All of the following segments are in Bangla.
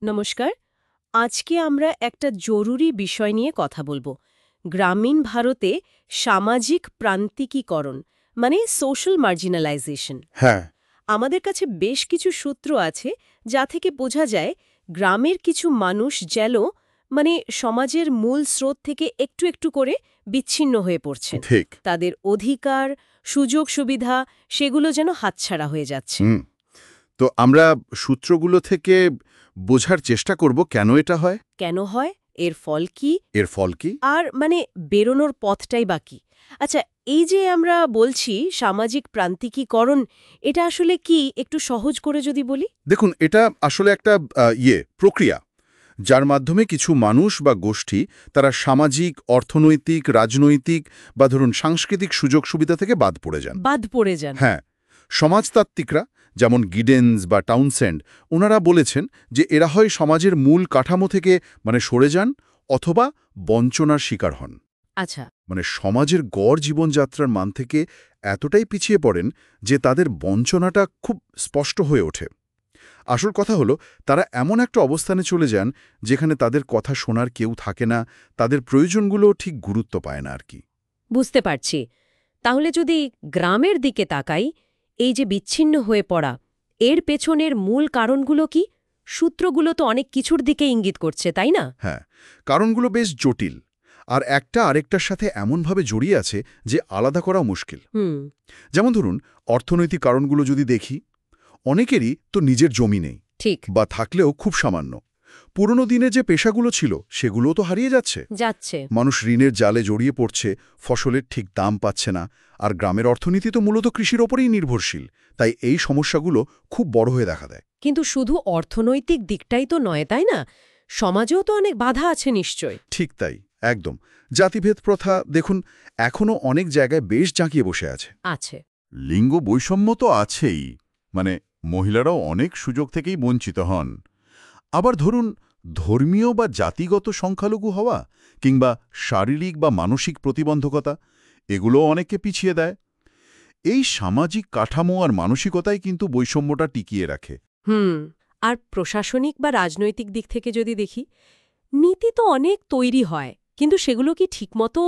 নমস্কার। আজকে আমরা একটা জরুরি বিষয় নিয়ে কথা বলবো। গ্রামীণ ভারতে সামাজিক প্রান্তিকীকরণ মানে সোশ্যাল মার্জিনালাইজেশন। হ্যাঁ। আমাদের কাছে বেশ কিছু সূত্র আছে যা থেকে বোঝা যায় গ্রামের কিছু মানুষ যেন মানে সমাজের মূল স্রোত থেকে একটু একটু করে বিচ্ছিন্ন হয়ে পড়ছেন। ঠিক। তাদের অধিকার, সুযোগ সুবিধা সেগুলো যেন হাতছাড়া হয়ে যাচ্ছে। হুম। তো আমরা সূত্রগুলো থেকে বোঝার চেষ্টা করব কেন এটা হয়। কেন হয়? এর ফল কি? এর ফল কি? আর মানে বেরোনোর পথটাই বাকি। আচ্ছা, এই যে আমরা বলছি সামাজিক প্রান্তিকীকরণ, এটা আসলে কি একটু সহজ করে যদি বলি? দেখুন, এটা আসলে একটা প্রক্রিয়া, যার মাধ্যমে কিছু মানুষ বা গোষ্ঠী তারা সামাজিক, অর্থনৈতিক, রাজনৈতিক বা ধরুন সাংস্কৃতিক সুযোগ সুবিধা থেকে বাদ পড়ে যান। বাদ পড়ে যান। হ্যাঁ, সমাজতাত্ত্বিকরা যেমন গিডেন্স বা টাউনসেন্ড ওনারা বলেছেন যে এরা হয় সমাজের মূল কাঠামো থেকে সরে যান অথবা বঞ্চনার শিকার হন। আচ্ছা। সমাজের গড় জীবনযাত্রার মান থেকে এতটাই পিছিয়ে পড়েন যে তাদের বঞ্চনাটা খুব স্পষ্ট হয়ে ওঠে। আসল কথা হলো, তারা এমন একটা অবস্থানে চলে যান যেখানে তাদের কথা শোনার কেউ থাকে না, তাদের প্রয়োজনগুলো ঠিক গুরুত্ব পায় না আর কি। বুঝতে পারছি। তাহলে যদি গ্রামের দিকে তাকাই, এই যে বিচ্ছিন্ন হয়ে পড়া, এর পেছনের মূল কারণগুলো কি? সূত্রগুলো তো অনেক কিছুর দিকে ইঙ্গিত করছে, তাই না? হ্যাঁ, কারণগুলো বেশ জটিল, আর একটা আরেকটার সাথে এমনভাবে জড়িয়ে আছে যে আলাদা করা মুশকিল। হুম। যেমন ধরুন, অর্থনৈতিক কারণগুলো যদি দেখি, অনেকেরই তো নিজের জমি নেই, ঠিক। বা থাকলেও খুব সামান্য। পুরনো দিনে যে পেশাগুলো ছিল সেগুলোও তো হারিয়ে যাচ্ছে। যাচ্ছে। মানুষ ঋণের জালে জড়িয়ে পড়ছে, ফসলের ঠিক দাম পাচ্ছে না, আর গ্রামের অর্থনীতি তো মূলত কৃষির ওপরেই নির্ভরশীল। তাই এই সমস্যাগুলো খুব বড় হয়ে দেখা দেয়। কিন্তু শুধু অর্থনৈতিক দিকটাই তো নয়, তাই না? সমাজেও তো অনেক বাধা আছে নিশ্চয়। ঠিক তাই, একদম। জাতিভেদ প্রথা দেখুন, এখনও অনেক জায়গায় বেশ জাঁকিয়ে বসে আছে। আছে। লিঙ্গ বৈষম্য তো আছেই, মহিলারাও অনেক সুযোগ থেকেই বঞ্চিত হন। আবার ধরুন, ধর্মীয় বা জাতিগত সংখ্যালঘু হওয়া কিংবা শারীরিক বা মানসিক প্রতিবন্ধকতা, এগুলোও অনেককে পিছিয়ে দেয়। এই সামাজিক কাঠামো আর মানসিকতাই কিন্তু বৈষম্যটা টিকিয়ে রাখে। হুম। আর প্রশাসনিক বা রাজনৈতিক দিক থেকে যদি দেখি, নীতি তো অনেক তৈরি হয়, কিন্তু সেগুলো কি ঠিকমতো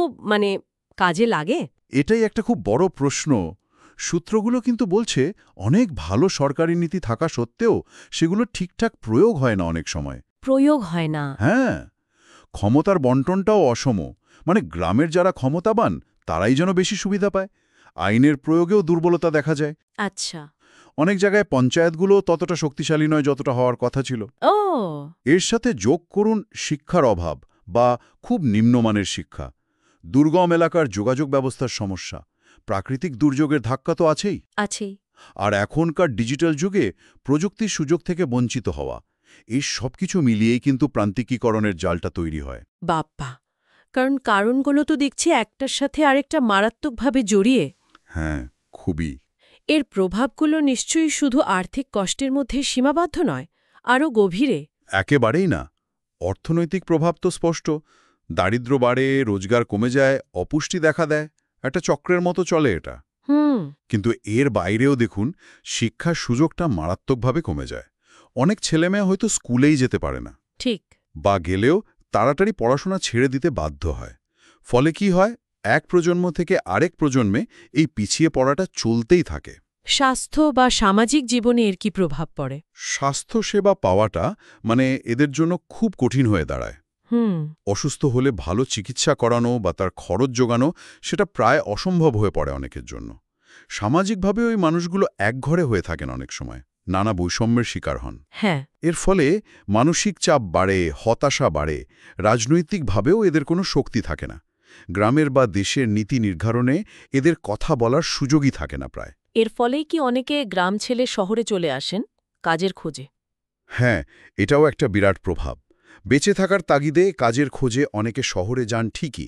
কাজে লাগে? এটাই একটা খুব বড় প্রশ্ন। সূত্রগুলো কিন্তু বলছে অনেক ভালো সরকারি নীতি থাকা সত্ত্বেও সেগুলো ঠিকঠাক প্রয়োগ হয় না অনেক সময়। প্রয়োগ হয় না। হ্যাঁ, ক্ষমতার বন্টনটাও অসম। গ্রামের যারা ক্ষমতাবান তারাই যেন বেশি সুবিধা পায়। আইনের প্রয়োগেও দুর্বলতা দেখা যায়। আচ্ছা। অনেক জায়গায় পঞ্চায়েতগুলো ততটা শক্তিশালী নয় যতটা হওয়ার কথা ছিল। ও। এর সাথে যোগ করুন শিক্ষার অভাব বা খুব নিম্নমানের শিক্ষা, দুর্গম এলাকার যোগাযোগ ব্যবস্থার সমস্যা, প্রাকৃতিক দুর্যোগের ধাক্কা তো আছেই। আছেই। আর এখনকার ডিজিটাল যুগে প্রযুক্তির সুযোগ থেকে বঞ্চিত হওয়া, এই সবকিছু মিলিয়েই কিন্তু প্রান্তিকীকরণের জালটা তৈরি হয়। বাপ্পা! কারণ কারণগুলো তো দেখছি একটার সাথে আরেকটা মারাত্মকভাবে জড়িয়ে। হ্যাঁ, খুবই। এর প্রভাবগুলো নিশ্চয়ই শুধু আর্থিক কষ্টের মধ্যে সীমাবদ্ধ নয়, আরও গভীরে। একেবারেই না। অর্থনৈতিক প্রভাব তো স্পষ্ট। দারিদ্র্য বাড়ে, রোজগার কমে যায়, অপুষ্টি দেখা দেয়। একটা চক্রের মতো চলে এটা। হুম। কিন্তু এর বাইরেও দেখুন, শিক্ষার সুযোগটা মারাত্মকভাবে কমে যায়। অনেক ছেলেমেয়ে হয়তো স্কুলেই যেতে পারে না, ঠিক। বা গেলেও তাড়াতাড়ি পড়াশোনা ছেড়ে দিতে বাধ্য হয়। ফলে কি হয়, এক প্রজন্ম থেকে আরেক প্রজন্মে এই পিছিয়ে পড়াটা চলতেই থাকে। স্বাস্থ্য বা সামাজিক জীবনে এর কি প্রভাব পড়ে? স্বাস্থ্যসেবা পাওয়াটা এদের জন্য খুব কঠিন হয়ে দাঁড়ায়। হুম। অসুস্থ হলে ভালো চিকিৎসা করানো বা তার খরচ জোগানো, সেটা প্রায় অসম্ভব হয়ে পড়ে অনেকের জন্য। সামাজিকভাবে ওই মানুষগুলো একঘরে হয়ে থাকেন, অনেক সময় নানা বৈষম্যের শিকার হন। হ্যাঁ। এর ফলে মানসিক চাপ বাড়ে, হতাশা বাড়ে, রাজনৈতিকভাবেও এদের কোনো শক্তি থাকে না। গ্রামের বা দেশের নীতি নির্ধারণে এদের কথা বলার সুযোগই থাকে না প্রায়। এর ফলেই কি অনেকে গ্রাম ছেড়ে শহরে চলে আসেন কাজের খোঁজে? হ্যাঁ, এটাও একটা বিরাট প্রভাব। বেঁচে থাকার তাগিদে কাজের খোঁজে অনেকে শহরে যান ঠিকই,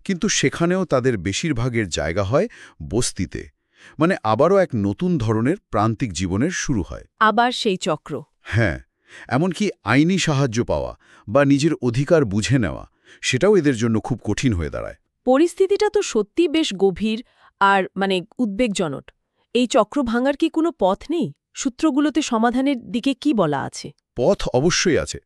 কিন্তু সেখানেও তাদের বেশিরভাগের জায়গা হয় বস্তিতে। আবারও এক নতুন ধরনের প্রান্তিক জীবনের শুরু হয়। আবার সেই চক্র। হ্যাঁ, এমনকি আইনি সাহায্য পাওয়া বা নিজের অধিকার বুঝে নেওয়া, সেটাও এদের জন্য খুব কঠিন হয়ে দাঁড়ায়। পরিস্থিতিটা তো সত্যি বেশ গভীর আর উদ্বেগজনক। এই চক্র ভাঙার কি কোনো পথ নেই? সূত্রগুলোতে সমাধানের দিকে কি বলা আছে? পথ অবশ্যই আছে,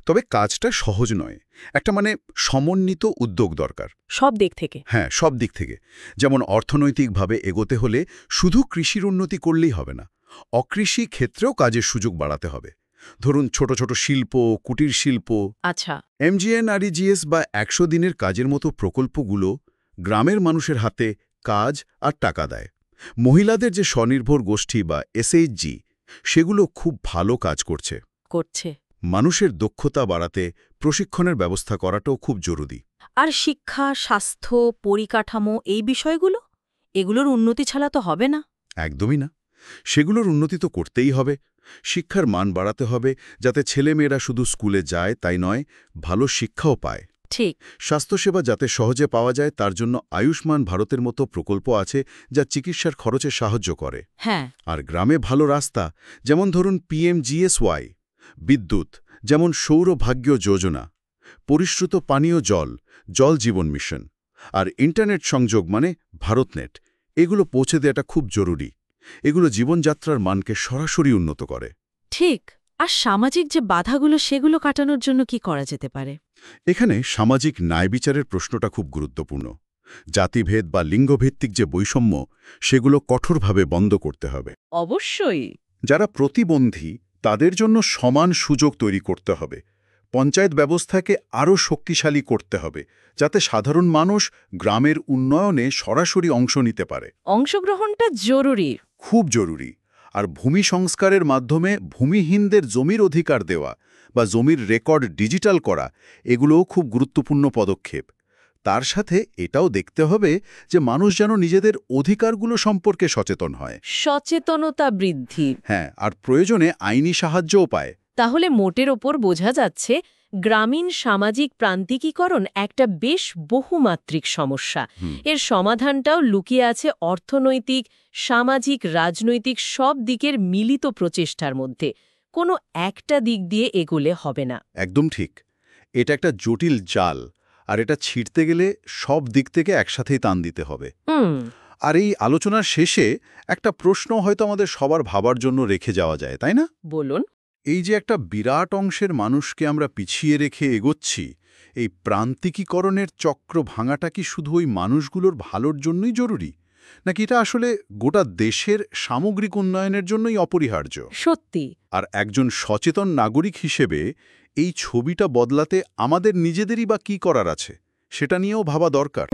তবে কাজটা সহজ নয়। একটা সমন্বিত উদ্যোগ দরকার। সব দিক থেকে। হ্যাঁ, সব দিক থেকে। যেমন অর্থনৈতিকভাবে এগোতে হলে শুধু কৃষির উন্নতি করলেই হবে না, অকৃষি ক্ষেত্রেও কাজের সুযোগ বাড়াতে হবে। ধরুন ছোট ছোট শিল্প, কুটির শিল্প, আচ্ছা। MGNREGS বা ১০০ দিনের কাজের মতো প্রকল্পগুলো গ্রামের মানুষের হাতে কাজ আর টাকা দেয়। মহিলাদের যে স্বনির্ভর গোষ্ঠী বা SHG, সেগুলো খুব ভালো কাজ করছে। মানুষের দক্ষতা বাড়াতে প্রশিক্ষণের ব্যবস্থা করাটাও খুব জরুরি। আর শিক্ষা, স্বাস্থ্য, পরিকাঠামো এই বিষয়গুলো, এগুলোর উন্নতি ছাড়া তো হবে না। একদমই না। সেগুলোর উন্নতি তো করতেই হবে। শিক্ষার মান বাড়াতে হবে, যাতে ছেলেমেয়েরা শুধু স্কুলে যায় তাই নয়, ভালো শিক্ষাও পায়। ঠিক। স্বাস্থ্যসেবা যাতে সহজে পাওয়া যায় তার জন্য আয়ুষ্মান ভারতের মতো প্রকল্প আছে, যা চিকিৎসার খরচে সাহায্য করে। হ্যাঁ। আর গ্রামে ভালো রাস্তা, যেমন ধরুন PMGSY, বিদ্যুৎ, যেমন সৌরভাগ্য যোজনা, পরিশ্রুত পানীয় জল, জল জীবন মিশন, আর ইন্টারনেট সংযোগ ভারতনেট, এগুলো পৌঁছে দেওয়াটা খুব জরুরি। এগুলো জীবনযাত্রার মানকে সরাসরি উন্নত করে। ঠিক। আর সামাজিক যে বাধাগুলো, সেগুলো কাটানোর জন্য কি করা যেতে পারে? এখানে সামাজিক ন্যায় বিচারের প্রশ্নটা খুব গুরুত্বপূর্ণ। জাতিভেদ বা লিঙ্গভিত্তিক যে বৈষম্য, সেগুলো কঠোরভাবে বন্ধ করতে হবে। অবশ্যই। যারা প্রতিবন্ধী, তাদের জন্য সমান সুযোগ তৈরি করতে হবে। পঞ্চায়েত ব্যবস্থাকে আরও শক্তিশালী করতে হবে, যাতে সাধারণ মানুষ গ্রামের উন্নয়নে সরাসরি অংশ নিতে পারে। অংশগ্রহণটা জরুরি। খুব জরুরি। আর ভূমি সংস্কারের মাধ্যমে ভূমিহীনদের জমির অধিকার দেওয়া বা জমির রেকর্ড ডিজিটাল করা, এগুলোও খুব গুরুত্বপূর্ণ পদক্ষেপ। তার সাথে এটাও দেখতে হবে যে মানুষ যেন নিজেদের অধিকারগুলো সম্পর্কে সচেতন হয়। সচেতনতা বৃদ্ধি। হ্যাঁ, আর প্রয়োজনে আইনি সাহায্যও পায়। তাহলে মোটের ওপর বোঝা যাচ্ছে গ্রামীণ সামাজিক প্রান্তিকীকরণ একটা বেশ বহুমাত্রিক সমস্যা। এর সমাধানটাও লুকিয়ে আছে অর্থনৈতিক, সামাজিক, রাজনৈতিক সব দিকের মিলিত প্রচেষ্টার মধ্যে। কোনো একটা দিক দিয়ে এগোলে হবে না। একদম ঠিক। এটা একটা জটিল জাল, আর এটা ছিঁড়তে গেলে সব দিক থেকে একসাথেই টান দিতে হবে। আর এই আলোচনার শেষে একটা প্রশ্ন হয়তো আমাদের সবার ভাবার জন্য রেখে যাওয়া যায়, তাই না? বলুন। এই যে একটা বিরাট অংশের মানুষকে আমরা পিছিয়ে রেখে এগোচ্ছি, এই প্রান্তিকীকরণের চক্র ভাঙাটা কি শুধু ওই মানুষগুলোর ভালোর জন্যই জরুরি, নাকি এটা আসলে গোটা দেশের সামগ্রিক উন্নয়নের জন্যই অপরিহার্য? সত্যি। আর একজন সচেতন নাগরিক হিসেবে এই ছবিটা বদলাতে আমাদের নিজেদেরই বা কী করার আছে, সেটা নিয়েও ভাবা দরকার।